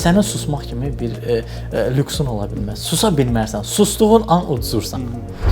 sənə susmaq kimi bir lüksun ola bilməz. Susa bilmərsən. Sustuğun an udursan.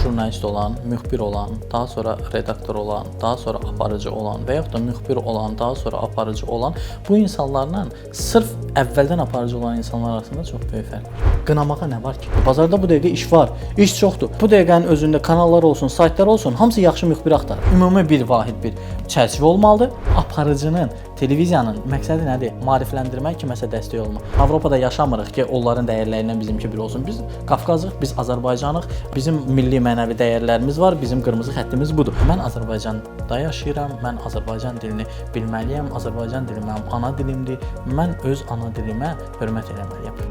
Jurnalist olan, müxbir olan, daha sonra redaktor olan, daha sonra aparıcı olan və yaxud da müxbir olan, daha sonra aparıcı olan bu insanlarla sırf əvvəldən aparıcı olan insanlar arasında çox böyük fərq var. Qınamağa nə var ki? Bazarda bu dəqiqə iş var, iş çoxdur. Bu dəqiqənin özündə kanallar olsun, saytlar olsun, hamısı yaxşı müxbir axtarır. Ümumi bir vahid bir çərçivə olmalıdır. Aparıcının, televiziyanın məqsədi nədir? Maarifləndirmək, kiməsə dəstək olmaq. Avropada yaşamırıq ki, onların dəyərlərindən bizimki bir olsun. Biz Qafqazıq, biz Azərbaycanıq, bizim milli mənəvi dəyərlərimiz var, bizim qırmızı xəttimiz budur. Mən Azərbaycanda yaşayıram, mən Azərbaycan dilini bilməliyəm, Azərbaycan dili mənim ana dilimdir. Mən öz ana dilimə hörmət etməliyəm.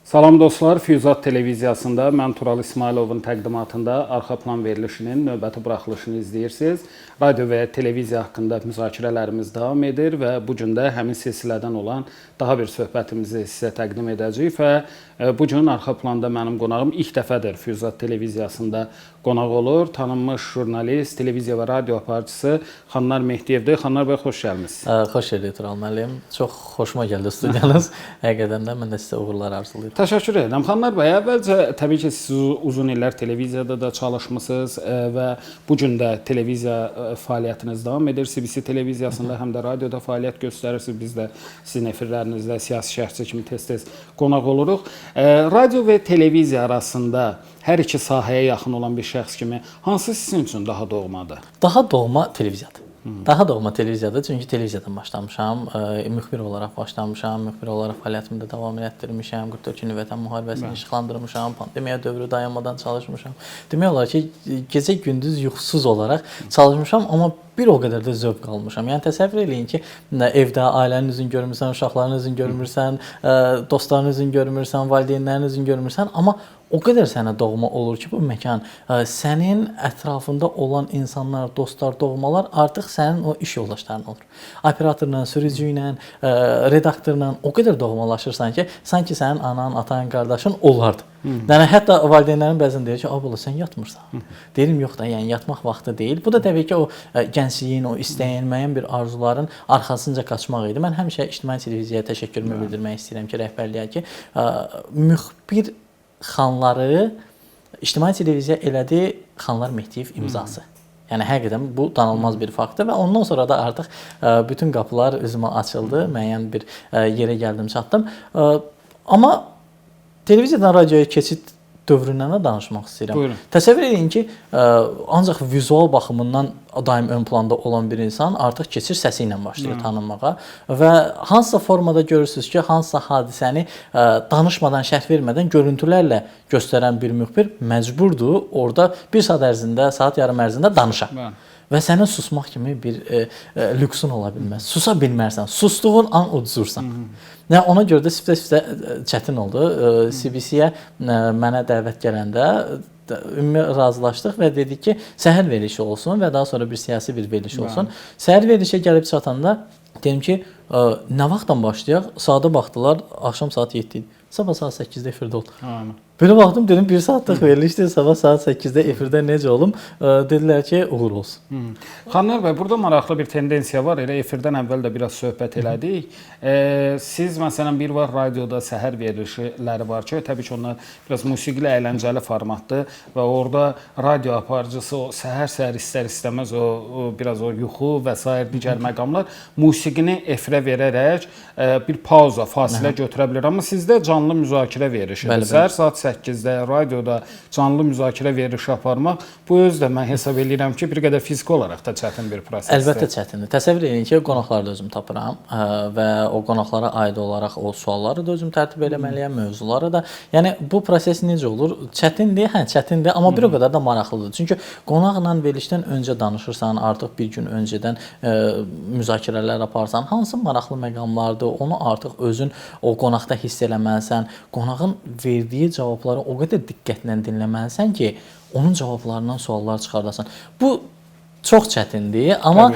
Salam dostlar, Füyuzat televiziyasında mən Tural İsmayılovun təqdimatında arxa plan verilişinin növbəti buraxılışını izləyirsiniz. Radio və televiziya haqqında müzakirələrimiz davam edir və bu gün də həmin silsilədən olan daha bir söhbətimizi sizə təqdim edəcəyik və bu gün arxa planda mənim qonağım ilk dəfədir Füyuzat televiziyasında qonaq olur. Tanınmış jurnalist, televiziya və radio aparıcısı Xanlar Mehdiyevdir. Xanlar bəy, xoş gəlmisiniz. Xoş gəldiniz Tural müəllim. Çox xoşuma gəldi studiyanız. Həqiqətən də mən də sizə uğurlar arzulayıram. Təşəkkür edirəm. Xanlar bəy, əvvəlcə təbii ki, siz uzun illər televiziyada da çalışmısınız və bu gün də televiziya fəaliyyətiniz davam edir. CBC televiziyasında həm də radioda fəaliyyət göstərirsiniz. Biz də sizin efirlərinizdə siyasi şərhçi kimi tez-tez qonaq oluruq. Radio və televiziya arasında hər iki sahəyə yaxın olan bir şəxs kimi hansı sizin üçün daha doğmadır? Daha doğma televiziyadır. Daha doğma televiziyadır, çünki televiziyadan başlamışam, müxbir olaraq başlamışam, müxbir olaraq fəaliyyətimi də davam etdirmişəm, 44 gün Vətən müharibəsini işıqlandırmışam, pandemiya dövrü dayanmadan çalışmışam. Demək olar ki, gecə-gündüz yuxusuz olaraq çalışmışam, amma bir o qədər də zövq almışam. Yəni təsəvvür eləyin ki, evdə ailənin üzünü görmürsən, uşaqların üzünü görmürsən, dostların üzünü görmürsən, valideynlərin üzünü görmürsən, amma o qədər sənə doğma olur ki, bu məkan sənin ətrafında olan insanlar, dostlar, doğmalar artıq sənin o iş yoldaşların olur. Operatorla, sürücü ilə, redaktorla o qədər doğmalaşırsan ki, sanki sənin anan, atan, qardaşın onlardır. Yəni hətta valideynlərin bəzən deyir ki, "Abla, sən yatmırsan." Deyirəm, yox da, yəni yatmaq vaxtı deyil. Bu da təbii ki, o gəncliyin, o istəyin, müəyyən bir arzuların arxasınca qaçmaq idi. Mən həmişə ictimai televiziyaya təşəkkürümü bildirmək istəyirəm ki, rəhbərliyə ki, müxbir Xanları ictimai televiziya elədi Xanlar Mehdiyev imzası. Yəni həqiqətən bu danılmaz bir faktdır və ondan sonra da artıq bütün qapılar üzümə açıldı, müəyyən bir yerə gəldim, çatdım. Amma televiziyadan radioya keçid dövründən də danışmaq istəyirəm. Buyurun. Təsəvvür edin ki, ancaq vizual baxımından daim ön planda olan bir insan artıq keçir səsi ilə başlayır tanınmağa və hansısa formada görürsünüz ki, hansısa hadisəni danışmadan, şərh vermədən görüntülərlə göstərən bir müxbir məcburdur orada bir saat ərzində, saat yarım ərzində danışa. Və sənə susmaq kimi bir lüksun ola bilməz. Susa bilmərsən. Sustuğun an udursan. Yəni ona görə də sifdə çətin oldu. CBC-yə mənə dəvət gələndə ümumi razılaşdıq və dedik ki, səhər verilişi olsun və daha sonra bir siyasi bir veriliş olsun. Səhər verilişə gəlib çatanda dedim ki, nə vaxtdan başlayaq? Saata baxdılar, axşam saat 7 idi. Sabah saat 8-də efirdə oldu. Belə baxdım, dedim 1 saatlıq verilişdir, sabah saat 8-də efirdə necə olum? Dedilər ki, uğur olsun. Xanlar bəy, burada maraqlı bir tendensiya var. Elə efirdən əvvəl də biraz söhbət elədik. Siz məsələn bir var radioda səhər verilişləri var ki, təbii ki, onlar biraz musiqili, əyləncəli formatdır və orada radio aparıcısı o səhər-səhər istər-istəməz o biraz o yuxu və sair digər məqamlar musiqini efirə verərək bir pauza, fasilə götürə bilər. Amma sizdə canlı müzakirə verilişidir. Səhər saat 8-də radioda canlı müzakirə verilişi aparmaq bu öz də mən hesab edirəm ki, bir qədər fiziki olaraq da çətin bir prosesdir. Əlbəttə çətindir. Təsəvvür edin ki, qonaqları da özüm tapıram və o qonaqlara aid olaraq o sualları da özüm tərtib etməliyəm, mövzuları da. Yəni bu proses necə olur? Çətindir, çətindir, amma bir o qədər də maraqlıdır. Çünki qonaqla verilişdən öncə danışırsan, artıq bir gün öncədən müzakirələr aparsan, hansı maraqlı məqamlardır, onu artıq özün o qonaqda hiss eləməlisən. Qonağın verdiyi cavabları o qədər diqqətlə dinləməlisən ki, onun cavablarından suallar çıxardasan. Bu çox çətindir, amma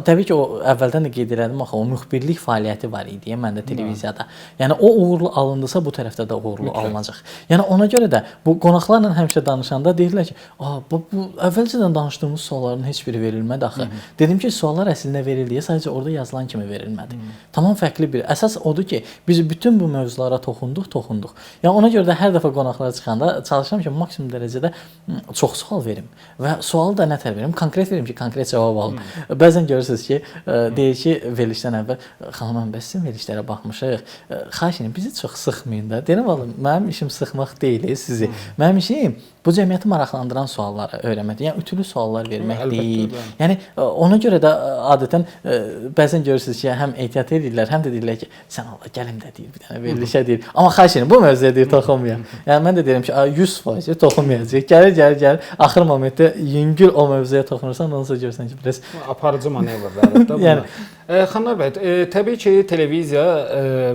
təbii ki, o əvvəldən də qeyd elədim axı, o müxbirlik fəaliyyəti var idi məndə televiziyada. Yəni o uğurlu alındısa, bu tərəfdə də uğurlu alınacaq. Yəni ona görə də bu qonaqlarla həmişə danışanda deyirlər ki, bu əvvəlcədən danışdığımız sualların heç biri verilmədi axı. Dedim ki, suallar əslində verildi, sadəcə orada yazılan kimi verilmədi. Tamam fərqli bir. Əsas odur ki, biz bütün bu mövzulara toxunduq. Yəni ona görə də hər dəfə qonaqlara çıxanda çalışıram ki, maksimum dərəcədə çox sual verim və sualı da nətər verim, konkret verim ki, konkret cavab alım. Bəzən görürsüz ki, deyir ki, verilişdən əvvəl xanım, bəs sizin verilişlərə baxmışıq. Xahiş edirəm, bizi çox sıxmayın da. Deyirəm, oğlum, mənim işim sıxmaq deyil sizi. Mənim işim bu cəmiyyəti maraqlandıran sualları öyrənməkdir. Yəni ütülü suallar vermək deyil. Yəni ona görə də adətən bəzən görürsüz ki, həm ehtiyat edirlər, həm də deyirlər ki, sən Allah gəlim də deyir, bir dənə verilişə deyir. Amma xahiş edirəm, bu mövzuya deyir toxunmayaq. Yəni mən də deyirəm ki, 100% toxunmayacağıq. Gəlir. Axır momentdə yüngül o mövzuya toxunursan, ondan sonra görürsən ki, biraz aparıcı manevrlərdir də bunlar. Xanlar bəy, təbii ki, televiziya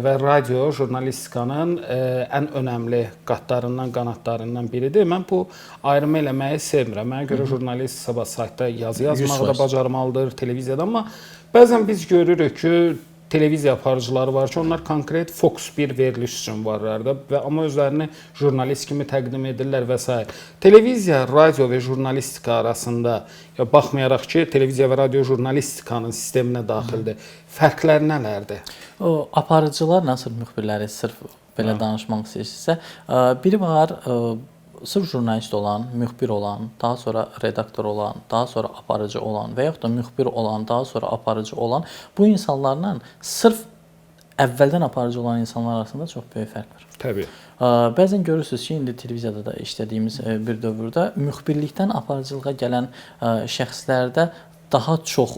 və radio jurnalistikanın ən önəmli qanatlarından biridir. Mən bu ayrımı eləməyi sevmirəm. Mənə görə jurnalist sabah saytda yazı yazmağı da bacarmalıdır televiziyada, amma bəzən biz görürük ki, televiziya aparıcıları var ki, onlar konkret Fox 1 veriliş üçün varlar da və amma özlərini jurnalist kimi təqdim edirlər və s. Televiziya, radio və jurnalistika arasında baxmayaraq ki, televiziya və radio jurnalistikanın sisteminə daxildir. Fərqlər nələrdir? O aparıcılar, nasıl müxbirləri sırf belə danışmaq istəyirsinizsə, biri var sırf jurnalist olan, müxbir olan, daha sonra redaktor olan, daha sonra aparıcı olan və yaxud da müxbir olan, daha sonra aparıcı olan bu insanlarla sırf əvvəldən aparıcı olan insanlar arasında çox böyük fərq var. Təbii. Bəzən görürsüz ki, indi televiziyada da işlədiyimiz bir dövrdə müxbirlikdən aparıcılığa gələn şəxslərdə daha çox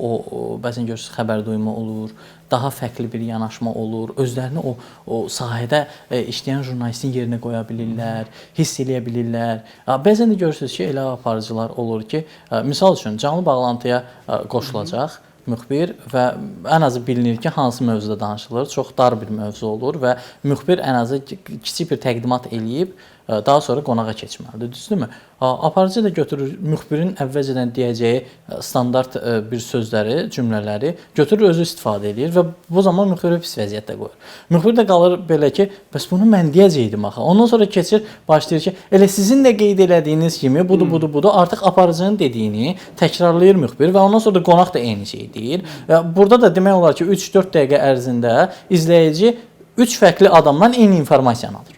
bəzən görürsüz xəbər duyma olur, daha fərqli bir yanaşma olur. Özlərini o sahədə işləyən jurnalistin yerinə qoya bilirlər, hiss eləyə bilirlər. Bəzən də görürsüz ki, elə aparıcılar olur ki, misal üçün canlı bağlantıya qoşulacaq müxbir və ən azı bilinir ki, hansı mövzuda danışılır. Çox dar bir mövzu olur və müxbir ən azı kiçik bir təqdimat eləyib daha sonra qonağa keçməlidir, düzdürmü? Aparıcı da götürür müxbirin əvvəlcədən deyəcəyi standart bir sözləri, cümlələri götürür özü istifadə edir və bu zaman müxbiri pis vəziyyətdə qoyur. Müxbir də qalır belə ki, bəs bunu mən deyəcəydim axı. Ondan sonra keçir, başlayır ki, elə sizin də qeyd elədiyiniz kimi budur. Artıq aparıcının dediyini təkrarlayır müxbir və ondan sonra da qonaq da eyni şeyi deyir. Burada da demək olar ki, 3-4 dəqiqə ərzində izləyici 3 fərqli adamdan eyni informasiyanı alır.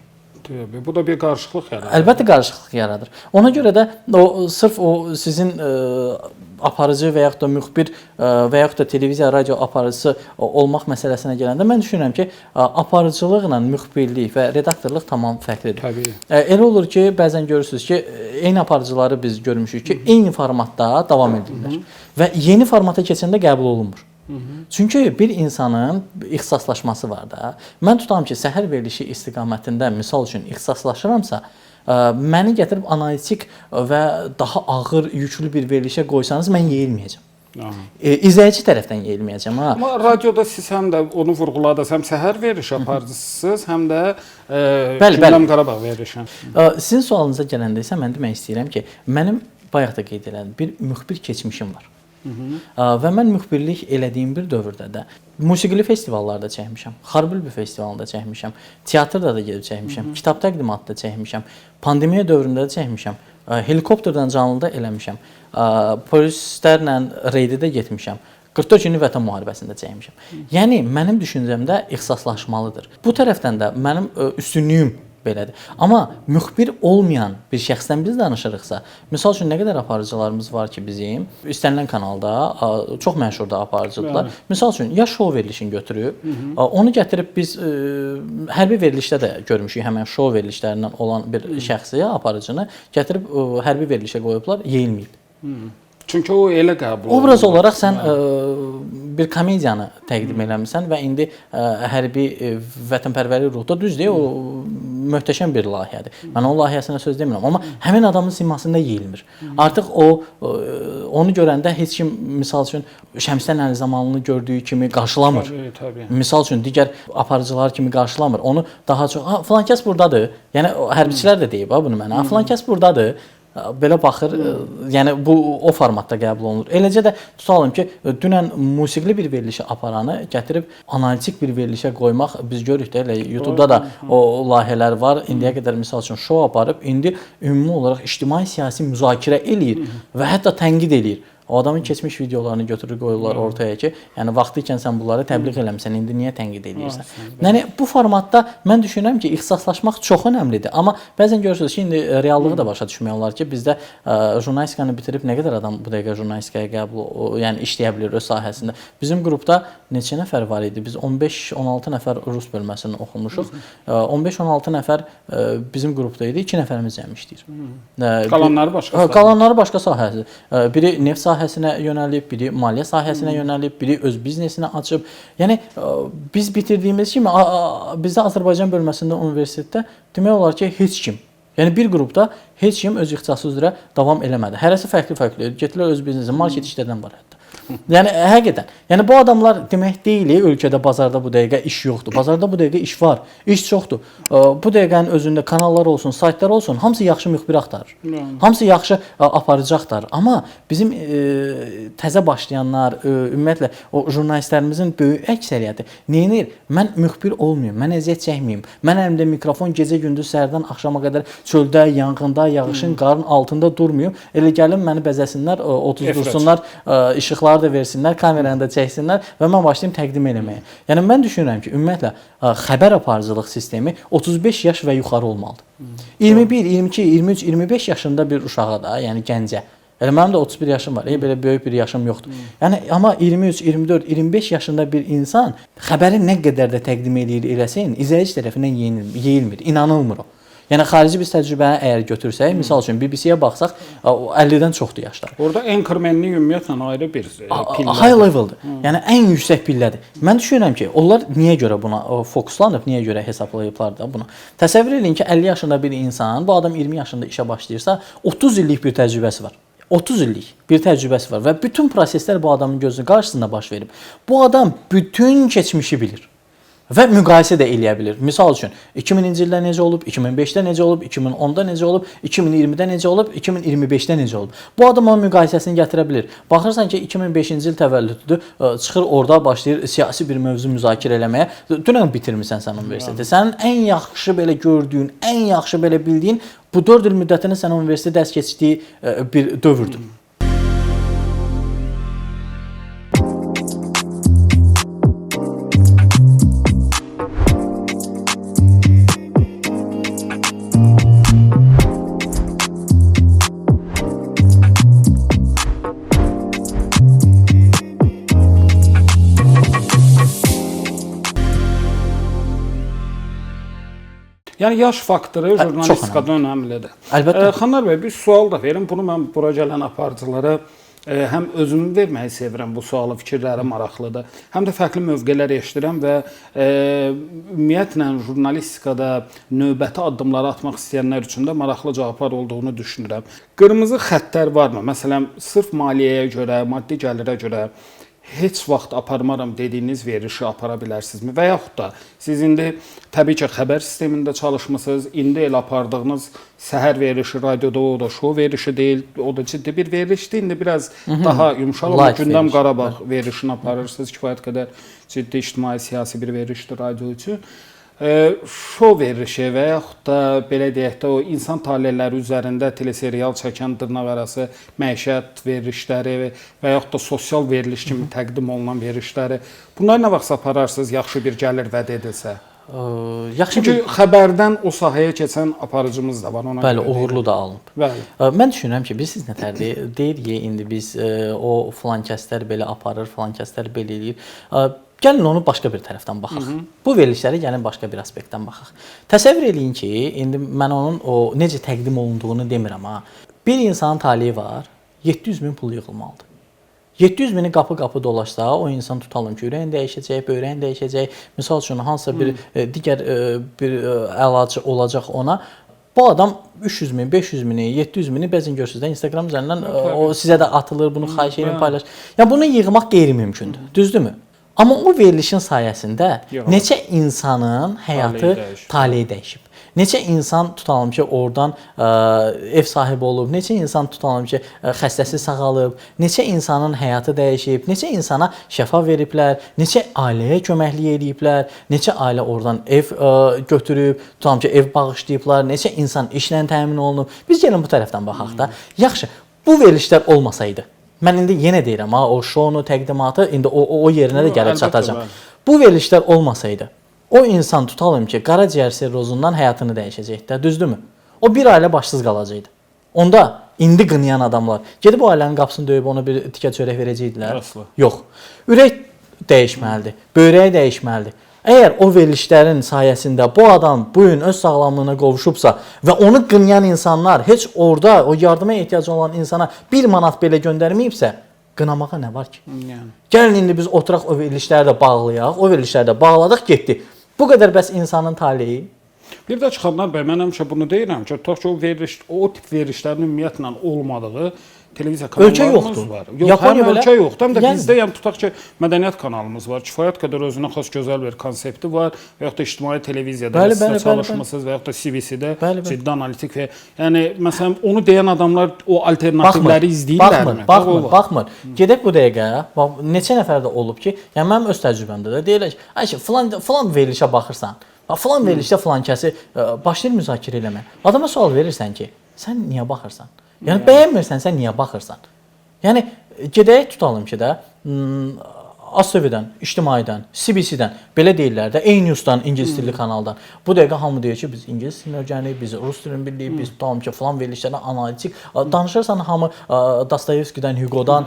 Bu da bir qarışıqlıq yaradır. Əlbəttə qarışıqlıq yaradır. Ona görə də sırf sizin aparıcı və yaxud da müxbir və yaxud da televiziya, radio aparıcısı olmaq məsələsinə gələndə mən düşünürəm ki, aparıcılıqla müxbirlik və redaktorluq tamam fərqlidir. Təbii. Elə olur ki, bəzən görürsüz ki, eyni aparıcıları biz görmüşük ki, eyni formatda davam edirlər və yeni formata keçəndə qəbul olunmur. Çünki bir insanın ixtisaslaşması var da. Mən tutam ki, səhər verilişi istiqamətində misal üçün ixtisaslaşıramsa, məni gətirib analitik və daha ağır, yüklü bir verilişə qoysanız mən yeyilməyəcəm. İzləyici tərəfdən yeyilməyəcəm. Amma radioda siz həm də onu vurğuladınız, həm səhər veriliş aparıcısınız, həm də Gündəm Qarabağ verilişi. Sizin sualınıza gələndə isə mən demək istəyirəm ki, mənim bayaq da qeyd elədim, bir müxbir keçmişim var. Və mən müxbirlik elədiyim bir dövrdə də musiqili festivallarda çəkmişəm, Xarbilbi festivalında çəkmişəm, teatrda da gedib çəkmişəm, kitab təqdimatında çəkmişəm, pandemiya dövründə də çəkmişəm, helikopterdən canlıda eləmişəm, polislərlə reydə də getmişəm. 44 günlük vətən müharibəsində çəkmişəm. Yəni mənim düşüncəmdə ixtisaslaşmalıdır. Bu tərəfdən də mənim üstünlüyüm belədir. Amma müxbir olmayan bir şəxsdən biz danışırıqsa, misal üçün nə qədər aparıcılarımız var ki bizim, istənilən kanalda çox məşhurda aparıcıdırlar. Misal üçün ya şou verilişini götürüb, onu gətirib biz hərbi verilişdə də görmüşük, həmin şou verilişlərindən olan bir şəxsi aparıcını gətirib hərbi verilişə qoyublar, yeyilməyib. Çünki o elə qəbul olunur. Obraz olaraq sən bir komediyanı təqdim eləmisən və indi hərbi vətənpərvərlik ruhda düzdür, o möhtəşəm bir layihədir. Mən onun layihəsinə söz demirəm, amma həmin adamın simasında yeyilmir. Artıq onu görəndə heç kim misal üçün Şəmsdən Əlizamanlını gördüyü kimi qarşılamır. Təbii. Misal üçün digər aparıcılar kimi qarşılamır. Onu daha çox filankəs burdadır. Yəni hərbiçilər də deyib bunu mənə. Filankəs burdadır. belə baxır, yəni bu o formatda qəbul olunur. Eləcə də tutalım ki, dünən musiqili bir verilişi aparanı gətirib analitik bir verilişə qoymaq biz görürük də elə YouTube-da da o layihələr var. İndiyə qədər misal üçün şou aparıb indi ümumi olaraq ictimai siyasi müzakirə eləyir və hətta tənqid eləyir. O adamın keçmiş videolarını götürür qoyurlar ortaya ki, yəni vaxtı ikən sən bunları təbliğ eləmisən, indi niyə tənqid edirsən? Yəni bu formatda mən düşünürəm ki, ixtisaslaşmaq çox önəmlidir, amma bəzən görürsüz ki, indi reallığı da başa düşmək olar ki, bizdə jurnalistikanı bitirib nə qədər adam bu dəqiqə jurnalistikaya qəbul, yəni işləyə bilir öz sahəsində. Bizim qrupda neçə nəfər var idi? Biz 15-16 nəfər rus bölməsini oxumuşuq. 15-16 nəfər bizim qrupda idi, 2 nəfərimiz cəmi işləyir. Qalanları başqa sahəsi. Qalanları başqa sahəsi. Biri neft sahəsinə yönəlib, biri maliyyə sahəsinə yönəlib, biri öz biznesini açıb. Yəni biz bitirdiyimiz kimi bizdə Azərbaycan bölməsində universitetdə demək olar ki, heç kim, yəni bir qrupda heç kim öz ixtisası üzrə davam eləmədi. Hərəsi fərqli-fərqli. Getdilər öz biznesini, market işlədən var hətta. Yəni həqiqətən. Yəni bu adamlar demək deyil, ölkədə bazarda bu dəqiqə iş yoxdur. Bazarda bu dəqiqə iş var, iş çoxdur. Bu dəqiqənin özündə kanallar olsun, saytlar olsun, hamısı yaxşı müxbir axtarır. Hamısı yaxşı aparıcı axtarır. Amma bizim təzə başlayanlar, ümumiyyətlə o jurnalistlərimizin böyük əksəriyyəti nə edir? Mən müxbir olmayım, mən əziyyət çəkməyim. Mən əlimdə mikrofon gecə-gündüz səhərdən axşama qədər çöldə, yanğında, yağışın, qarın altında durmayım. Elə gəlin məni bəzəsinlər, otuzdursunlar, işıqlar da versinlər, kameranı da çəksinlər və mən başlayım təqdim eləməyə. Yəni mən düşünürəm ki, ümumiyyətlə xəbər aparıcılıq sistemi 35 yaş və yuxarı olmalıdır. 21, 22, 23, 25 yaşında bir uşağa da, yəni gəncə. Elə mənim də 31 yaşım var. Belə böyük bir yaşım yoxdur. Yəni amma 23, 24, 25 yaşında bir insan xəbəri nə qədər də təqdim edir eləsin, izləyici tərəfindən yeyilmir, inanılmır o. Yəni xarici bir təcrübəni əgər götürsək, misal üçün BBC-yə baxsaq, 50-dən çoxdur yaşlar. Orada anchormanlik ümumiyyətlə ayrı bir pillədir. High leveldir. Yəni ən yüksək pillədir. Mən düşünürəm ki, onlar niyə görə buna fokuslanıb, niyə görə hesablayıblar da buna? Təsəvvür edin ki, 50 yaşında bir insan, bu adam 20 yaşında işə başlayırsa, 30 illik bir təcrübəsi var. 30 illik bir təcrübəsi var və bütün proseslər bu adamın gözünün qarşısında baş verib. Bu adam bütün keçmişi bilir. Və müqayisə də eləyə bilir. Misal üçün 2000-ci ildə necə olub, 2005-də necə olub, 2010-da necə olub, 2020-də necə olub, 2025-də necə olub. Bu adam onun müqayisəsini gətirə bilir. Baxırsan ki, 2005-ci il təvəllüdüdür, çıxır orada başlayır siyasi bir mövzu müzakirə eləməyə. Dünən bitirmisən sən universiteti. Sənin ən yaxşı belə gördüyün, ən yaxşı belə bildiyin bu 4 il müddətində sən universitetdə dərs keçdiyi bir dövrdür. Yəni yaş faktoru jurnalistikada önəmlidir. Əlbəttə. Xanlar bəy, bir sual da verim. Bunu mən bura gələn aparıcılara həm özümü verməyi sevirəm, bu sualı, fikirləri maraqlıdır. Həm də fərqli mövqelər eşidirəm və ümumiyyətlə jurnalistikada növbəti addımları atmaq istəyənlər üçün də maraqlı cavablar olduğunu düşünürəm. Qırmızı xəttlər varmı? Məsələn, sırf maliyyəyə görə, maddi gəlirə görə heç vaxt aparmaram dediyiniz verilişi apara bilərsinizmi? Və yaxud da siz indi təbii ki, xəbər sistemində çalışmısınız, indi elə apardığınız səhər verilişi radioda o da şou verilişi deyil, o da ciddi bir verilişdir. İndi biraz daha yumşaq olan Gündəm Qarabağ verilişini aparırsınız, kifayət qədər ciddi ictimai siyasi bir verilişdir radio üçün. Şou verilişi və yaxud da belə deyək də o insan taleləri üzərində teleserial çəkən dırnaqarası məişət verilişləri və yaxud da sosial veriliş kimi təqdim olunan verilişləri bunları nə vaxt apararsınız yaxşı bir gəlir vəd edilsə? Çünki xəbərdən o sahəyə keçən aparıcımız da var. Bəli, uğurlu da alınıb. Bəli. Mən düşünürəm ki, biz nətərdir? Deyirik indi biz o filan kəslər belə aparır, filan kəslər belə eləyir. Gəlin onu başqa bir tərəfdən baxaq. Bu verilişlərə gəlin başqa bir aspektdən baxaq. Təsəvvür eləyin ki, indi mən onun o necə təqdim olunduğunu demirəm ha. Bir insanın taleyi var, 700 min pul yığılmalıdır. 700 mini qapı-qapı dolaşsa, o insan tutalım ki, ürəyin dəyişəcək, böyrəyin dəyişəcək, misal üçün hansısa bir digər bir əlacı olacaq ona. Bu adam 300 min, 500 mini, 700 mini bəzən görürsünüz də Instagram üzərindən o sizə də atılır, bunu xahiş edirəm paylaş. Yəni bunu yığmaq qeyri-mümkündür. Düzdürmü? Amma o verilişin sayəsində Yox. neçə insanın həyatı taleyi dəyişib. Neçə insan tutalım ki, oradan ev sahibi olub, neçə insan tutalım ki, xəstəsi sağalıb, neçə insanın həyatı dəyişib, neçə insana şəfa veriblər, neçə ailəyə köməklik eləyiblər, neçə ailə oradan ev götürüb, tutalım ki, ev bağışlayıblar, neçə insan işlə təmin olunub. Biz gəlin bu tərəfdən baxaq da. Yaxşı, bu verilişlər olmasaydı, mən indi yenə deyirəm, o şounu, təqdimatı indi o yerinə də gəlib çatacağam. Bu verilişlər olmasaydı, o insan tutalım ki, qaraciyər sirrozundan həyatını dəyişəcəkdi də, düzdürmü? O bir ailə başsız qalacaqdı. Onda indi qınayan adamlar gedib o ailənin qapısını döyüb ona bir tikə çörək verəcəkdilər? Asla. Yox. Ürək dəyişməlidir, böyrəyi dəyişməlidir. Əgər o verilişlərin sayəsində bu adam bu gün öz sağlamlığına qovuşubsa və onu qınayan insanlar heç orada o yardıma ehtiyacı olan insana 1 manat belə göndərməyibsə, qınamağa nə var ki? Yəni. Gəlin indi biz oturaq o verilişləri də bağlayaq. O verilişləri də bağladıq, getdi. Bu qədər bəs insanın taleyi. Bir də çıxanlar bəy, mən həmişə bunu deyirəm ki, tutaq ki, o tip verilişlərin ümumiyyətlə olmadığı televiziya kanallarımız var. Yox, Yaponiya həm belə, ölkə yoxdur, həm də yəni, bizdə yəni tutaq ki, mədəniyyət kanalımız var. Kifayət qədər özünə xas gözəl bir konsepti var və yaxud da ictimai televiziyada sizə çalışmısınız və yaxud da CBC-də ciddi analitik və yəni məsələn onu deyən adamlar o alternativləri izləyirlərmi? Baxmır. Gedək bu dəqiqə. Bax, neçə nəfər də olub ki, yəni mənim öz təcrübəmdə də deyirlər ki, ay ki, falan verilişə baxırsan. Falan verilişdə falan kəsi başlayır müzakirə eləməyə. Adama sual verirsən ki, sən niyə baxırsan? Yəni bəyənmirsən, sən niyə baxırsan? Yəni gedək tutalım ki də ASTV-dən, İctimaidən, CBC-dən, belə deyirlər də, A-News-dan, ingilis dilli kanaldan. Bu dəqiqə hamı deyir ki, biz ingilis dilini öyrənirik, biz rus dilini bilirik, biz tutalım ki, falan verilişlərdən analitik danışırsan hamı Dostoyevskidən, Hugodan,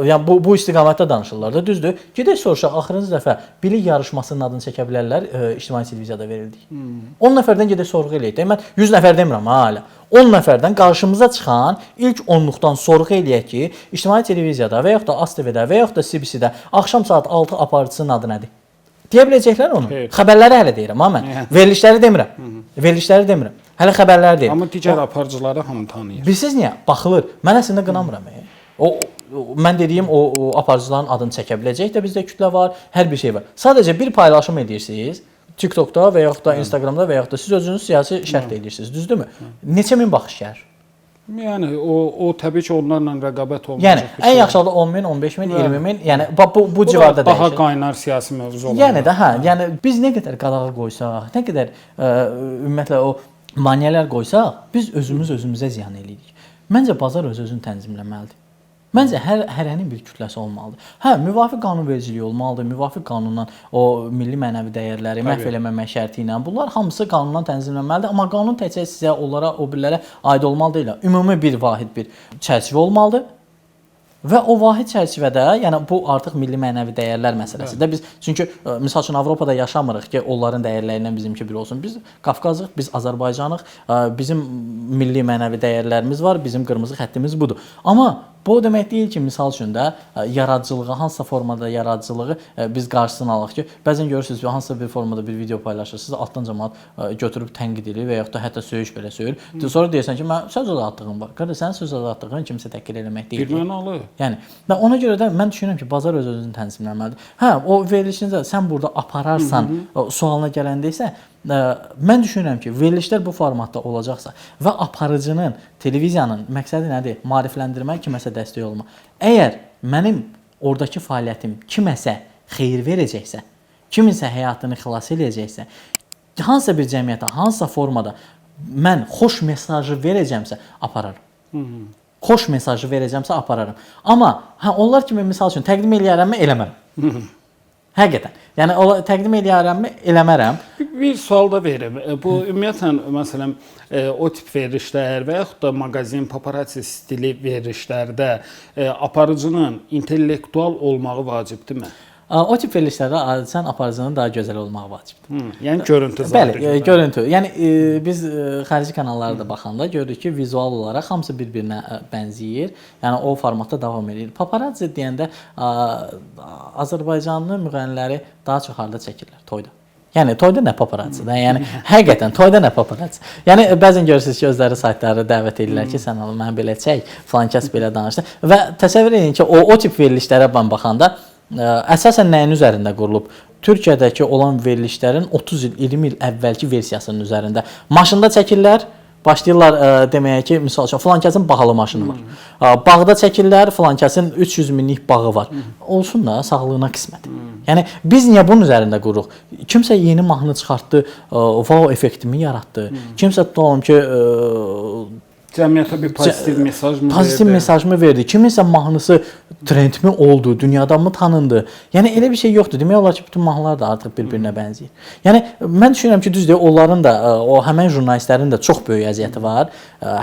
yəni bu istiqamətdə danışırlar da, düzdür? Gedək soruşaq, axırıncı dəfə bilik yarışmasının adını çəkə bilərlər, ictimai televiziyada verildik. 10 nəfərdən gedək sorğu eləyək. Mən 100 nəfər demirəm hələ. 10 nəfərdən qarşımıza çıxan ilk 10-luqdan sorğu eləyək ki, ictimai televiziyada və yaxud da ASTV-də və yaxud da CBC-də axşam saat 6 aparıcısının adı nədir? Deyə biləcəklər onu. Xəbərləri hələ deyirəm ha mən. Verilişləri demirəm. Verilişləri demirəm. Hələ xəbərləri deyirəm. Amma digər aparıcıları hamı tanıyır. Bilirsiniz niyə? Baxılır. Mən əslində qınamıram. Mən dediyim o aparıcıların adını çəkə biləcək də bizdə kütlə var, hər bir şey var. Sadəcə bir paylaşım edirsiniz. TikTokda və yaxud da Instagramda və yaxud da siz özünüz siyasi şərh edirsiniz, düzdürmü? Neçə min baxış gəlir? Yəni o təbii ki, onlarla rəqabət olmayacaq. Yəni ən yaxşı halda 10 min, 15 min, 20 min, yəni bu civarda dəyişir. Daha qaynar siyasi mövzu olur. Yəni də yəni biz nə qədər qadağa qoysaq, nə qədər ümumiyyətlə o maneələr qoysaq, biz özümüzə ziyan eləyirik. Məncə bazar özünü tənzimləməlidir. Məncə hərənin bir kütləsi olmalıdır. Hə, müvafiq qanunvericiliyi olmalıdır. Müvafiq qanundan o milli mənəvi dəyərləri məhv eləməmək şərti ilə bunlar hamısı qanundan tənzimlənməlidir. Amma qanun təkcə sizə, onlara, o birlərə aid olmalı deyil. Ümumi bir vahid bir çərçivə olmalıdır. Və o vahid çərçivədə, yəni bu artıq milli mənəvi dəyərlər məsələsidir. Biz çünki məsəl üçün Avropada yaşamırıq ki, onların dəyərlərindən bizimki bir olsun. Biz Qafqazıq, biz Azərbaycanıq, bizim milli mənəvi dəyərlərimiz var, bizim qırmızı xəttimiz budur. Amma bu o demək deyil ki, misal üçün də yaradıcılığı, hansısa formada yaradıcılığı biz qarşısını alaq ki, bəzən görürsünüz, hansısa bir formada bir video paylaşırsınız, altdan cəmaət götürüb tənqid edir və yaxud da hətta söyüş belə söyür. Sonra deyirsən ki, mən söz azadlığım var. Qardaş, sənin söz azadlığın kimsə təhqir eləmək deyil. Birmənalı. Yəni, və ona görə də mən düşünürəm ki, bazar öz-özünü tənzimləməlidir. Hə, o verilişinizə sən burada apararsan sualına gələndə isə mən düşünürəm ki, verilişlər bu formatda olacaqsa və aparıcının, televiziyanın məqsədi nədir? Maarifləndirmək, kiməsə dəstək olmaq. Əgər mənim oradakı fəaliyyətim kiməsə xeyir verəcəksə, kiminsə həyatını xilas edəcəksə, hansısa bir cəmiyyətə, hansısa formada mən xoş mesajı verəcəmsə, apararam. Xoş mesajı verəcəmsə, apararam. Amma onlar kimi misal üçün təqdim eləyərəmmi? Eləmərəm. Həqiqətən. Yəni təqdim eləyərəmmi? Eləmərəm. Bir sual da verim. Bu ümumiyyətlə məsələn o tip verilişlər və yaxud da maqazin, paparazzi stili verilişlərdə aparıcının intellektual olmağı vacibdirmi? O tip verilişlərdə adətən aparıcının daha gözəl olmağı vacibdir. Yəni görüntü zaten. Bəli, görüntü. Yəni biz xarici kanallara da baxanda görürük ki, vizual olaraq hamısı bir-birinə bənzəyir. Yəni o formatda davam edir. Paparazzi deyəndə Azərbaycanlı müğənniləri daha çox harda çəkirlər? Toyda. Yəni toyda nə paparazzidir? Yəni həqiqətən toyda nə paparazzi? Yəni bəzən görürsüz ki, özləri saytlara dəvət edirlər ki, sən onu mən belə çək, filan kəs belə danışdı və təsəvvür edin ki, o tip verilişlərə baxanda əsasən nəyin üzərində qurulub? Türkiyədəki olan verilişlərin 30 il, 20 il əvvəlki versiyasının üzərində. Maşında çəkirlər, başlayırlar deməyə ki, misal üçün filankəsin bahalı maşını var. Bağda çəkirlər, filankəsin 300 minlik bağı var. Olsun da sağlığına qismət. Yəni biz niyə bunun üzərində qururuq? Kimsə yeni mahnı çıxartdı, wow effektimi yaratdı. Kimsə tutalım ki, cəmiyyətə bir pozitiv mesaj mı pozitiv mesajımı verdi. Kiminsə mahnısı trendmi oldu, dünyada mı tanındı? Yəni elə bir şey yoxdur. Demək olar ki, bütün mahnılar da artıq bir-birinə bənzəyir. Yəni mən düşünürəm ki, düzdür, onların da o həmin jurnalistlərin də çox böyük əziyyəti var.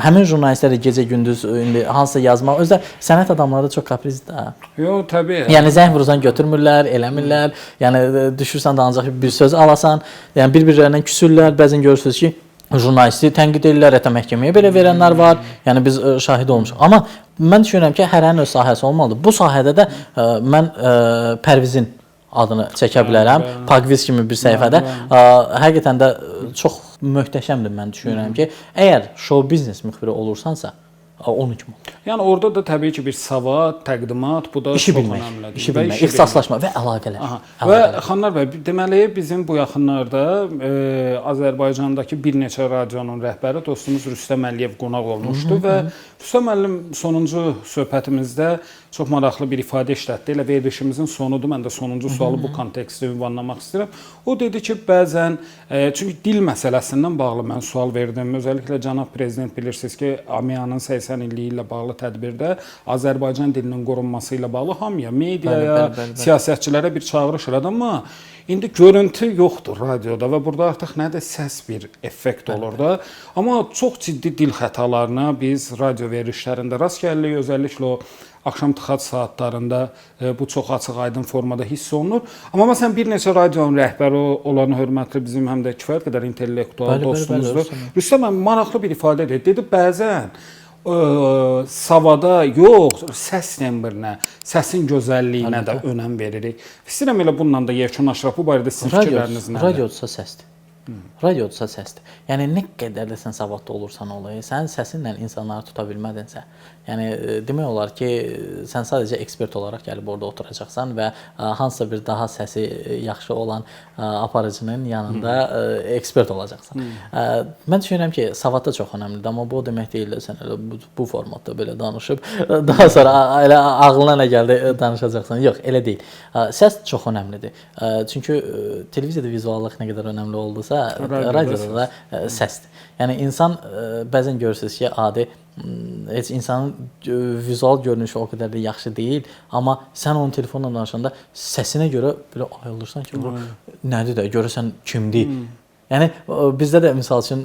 Həmin jurnalistlər də gecə-gündüz indi hansısa yazmaq, özdə sənət adamları çox kaprizdir. Yox, təbii. Yəni zəng vurursan götürmürlər, eləmirlər. Yəni düşürsən də ancaq bir söz alasan. Yəni bir-birlərindən küsürlər. Bəzən görürsüz ki, jurnalisti tənqid edirlər, hətta məhkəməyə belə verənlər var. Yəni biz şahid olmuşuq. Amma mən düşünürəm ki, hərənin öz sahəsi olmalıdır. Bu sahədə də mən Pərvizin adını çəkə bilərəm. Paqviz kimi bir səhifədə. Həqiqətən də çox möhtəşəmdir mən düşünürəm ki, əgər show biznes müxbiri olursansa, onun kimi. Yəni orada da təbii ki, bir savad, təqdimat, bu da İşi çox bilmək, önəmlidir. işi bilmək, ixtisaslaşma və əlaqələr. Və xanlar bəy, deməli bizim bu yaxınlarda Azərbaycandakı bir neçə radionun rəhbəri dostumuz Rüstəm Əliyev qonaq olmuşdu və Rüstəm müəllim sonuncu söhbətimizdə çox maraqlı bir ifadə işlətdi. Elə verilişimizin sonudur. Mən də sonuncu sualı bu kontekstdə ünvanlamaq istəyirəm. O dedi ki, bəzən çünki dil məsələsindən bağlı mən sual verdim. Özəlliklə cənab prezident bilirsiniz ki, AMİA-nın 80 illiyi ilə bağlı tədbirdə Azərbaycan dilinin qorunması ilə bağlı hamıya, mediaya, siyasətçilərə bir çağırış elədi, amma indi görüntü yoxdur radioda və burada artıq nədir səs bir effekt olur da. Amma çox ciddi dil xətalarına biz radio verilişlərində rast gəlirik, özəlliklə o axşam tıxac saatlarında bu çox açıq-aydın formada hiss olunur. Amma məsələn bir neçə radionun rəhbəri olan hörmətli bizim həm də kifayət qədər intellektual dostumuzdur. Rüstəm müəllim maraqlı bir ifadə dedi. Dedi bəzən savada yox, səs tembrinə, səsin gözəlliyinə də önəm veririk. İstəyirəm elə bununla da yekunlaşdıraq. Bu barədə sizin fikirləriniz nədir? Radiosa səsdir. Radiosa səsdir. Yəni nə qədər də sən savadlı olursan ol, sən səsinlə insanları tuta bilmədinsə, yəni demək olar ki, sən sadəcə ekspert olaraq gəlib orada oturacaqsan və hansısa bir daha səsi yaxşı olan aparıcının yanında ekspert olacaqsan. Mən düşünürəm ki, savad da çox önəmlidir, amma bu o demək deyil də sən elə bu formatda belə danışıb daha sonra elə ağlına nə gəldi danışacaqsan. Yox, elə deyil. Səs çox önəmlidir. Çünki televiziyada vizuallıq nə qədər önəmli oldusa, radioda da səsdir. Yəni insan bəzən görürsüz ki, adi heç insanın vizual görünüşü o qədər də yaxşı deyil, amma sən onun telefonla danışanda səsinə görə belə ayılırsan ki, bu nədir də, görürsən kimdir. Yəni bizdə də misal üçün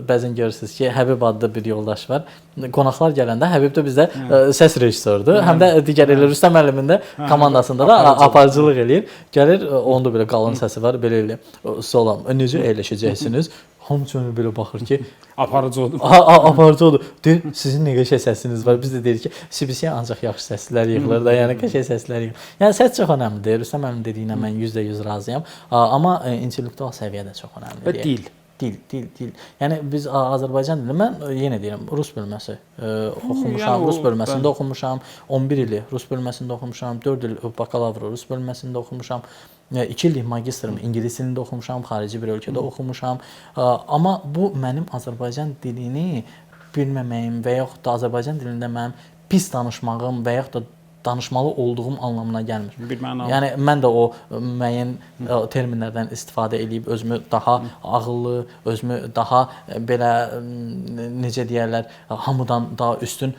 bəzən görürsüz ki, Həbib adlı bir yoldaş var. Qonaqlar gələndə Həbib də bizdə səs rejissorudur. Həm də digər elə Rüstəm müəllimin də komandasında da aparıcılıq eləyir. Gəlir, onun da belə qalın səsi var, belə eləyir. Salam, necə əyləşəcəksiniz? Hamı üçün belə baxır ki, aparıcı odur. Aparıcı odur. Deyir, sizin nə qəşəng səsiniz var. Biz də deyirik ki, CBC ancaq yaxşı səslər yığılır da, yəni qəşəng səslər yığılır. Yəni səs çox önəmlidir. Rüstəm müəllim dediyinə mən 100% razıyam. Amma intellektual səviyyə də çox önəmlidir. Və dil. Dil. Yəni biz Azərbaycan dili, mən yenə deyirəm, rus bölməsi oxumuşam, rus bölməsində oxumuşam, 11 ili rus bölməsində oxumuşam, 4 il bakalavr rus bölməsində oxumuşam. 2 illik magistrım ingilis dilində oxumuşam, xarici bir ölkədə oxumuşam. Amma bu mənim Azərbaycan dilini bilməməyim və yaxud da Azərbaycan dilində mənim pis danışmağım və yaxud da danışmalı olduğum anlamına gəlmir. Yəni mən də o müəyyən terminlərdən istifadə edib özümü daha ağıllı, özümü daha belə necə deyirlər, hamıdan daha üstün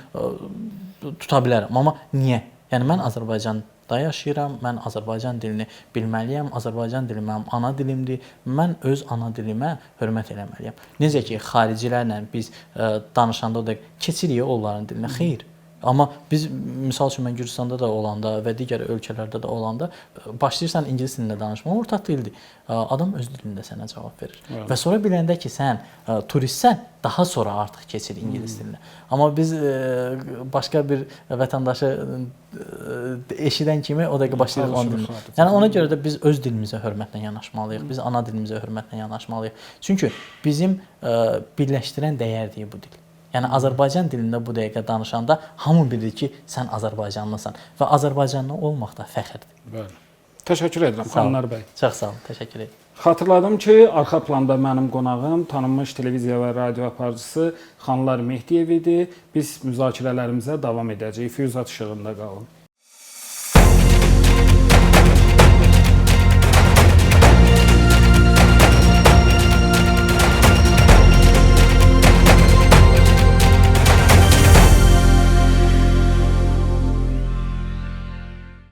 tuta bilərəm. Amma niyə? Yəni mən Azərbaycanda yaşayıram, mən Azərbaycan dilini bilməliyəm, Azərbaycan dili mənim ana dilimdir, mən öz ana dilimə hörmət eləməliyəm. Necə ki, xaricilərlə biz danışanda da keçirik onların dilinə, xeyr. Amma biz, misal üçün mən Gürcüstanda da olanda və digər ölkələrdə də olanda başlayırsan ingilis dilində danışmağa, ortaq dildir. Adam öz dilində sənə cavab verir. Evet. Və sonra biləndə ki, sən turistsən, daha sonra artıq keçir ingilis dilinə. Amma biz başqa bir vətəndaşı eşidən kimi o dəqiqə başlayırıq onun dilinə. Yəni ona görə də biz öz dilimizə hörmətlə yanaşmalıyıq. Biz ana dilimizə hörmətlə yanaşmalıyıq. Çünki bizim birləşdirən dəyərdir bu dil. Yəni Azərbaycan dilində bu dəqiqə danışanda hamı bilir ki, sən Azərbaycanlısan və Azərbaycanlı olmaq da fəxrdir. Bəli. Təşəkkür edirəm Xanlar bəy. Çox sağ olun, təşəkkür edirəm. Xatırladım ki, arxa planda mənim qonağım tanınmış televiziya və radio aparıcısı Xanlar Mehdiyev idi. Biz müzakirələrimizə davam edəcəyik. Füyuzat işığında qalın.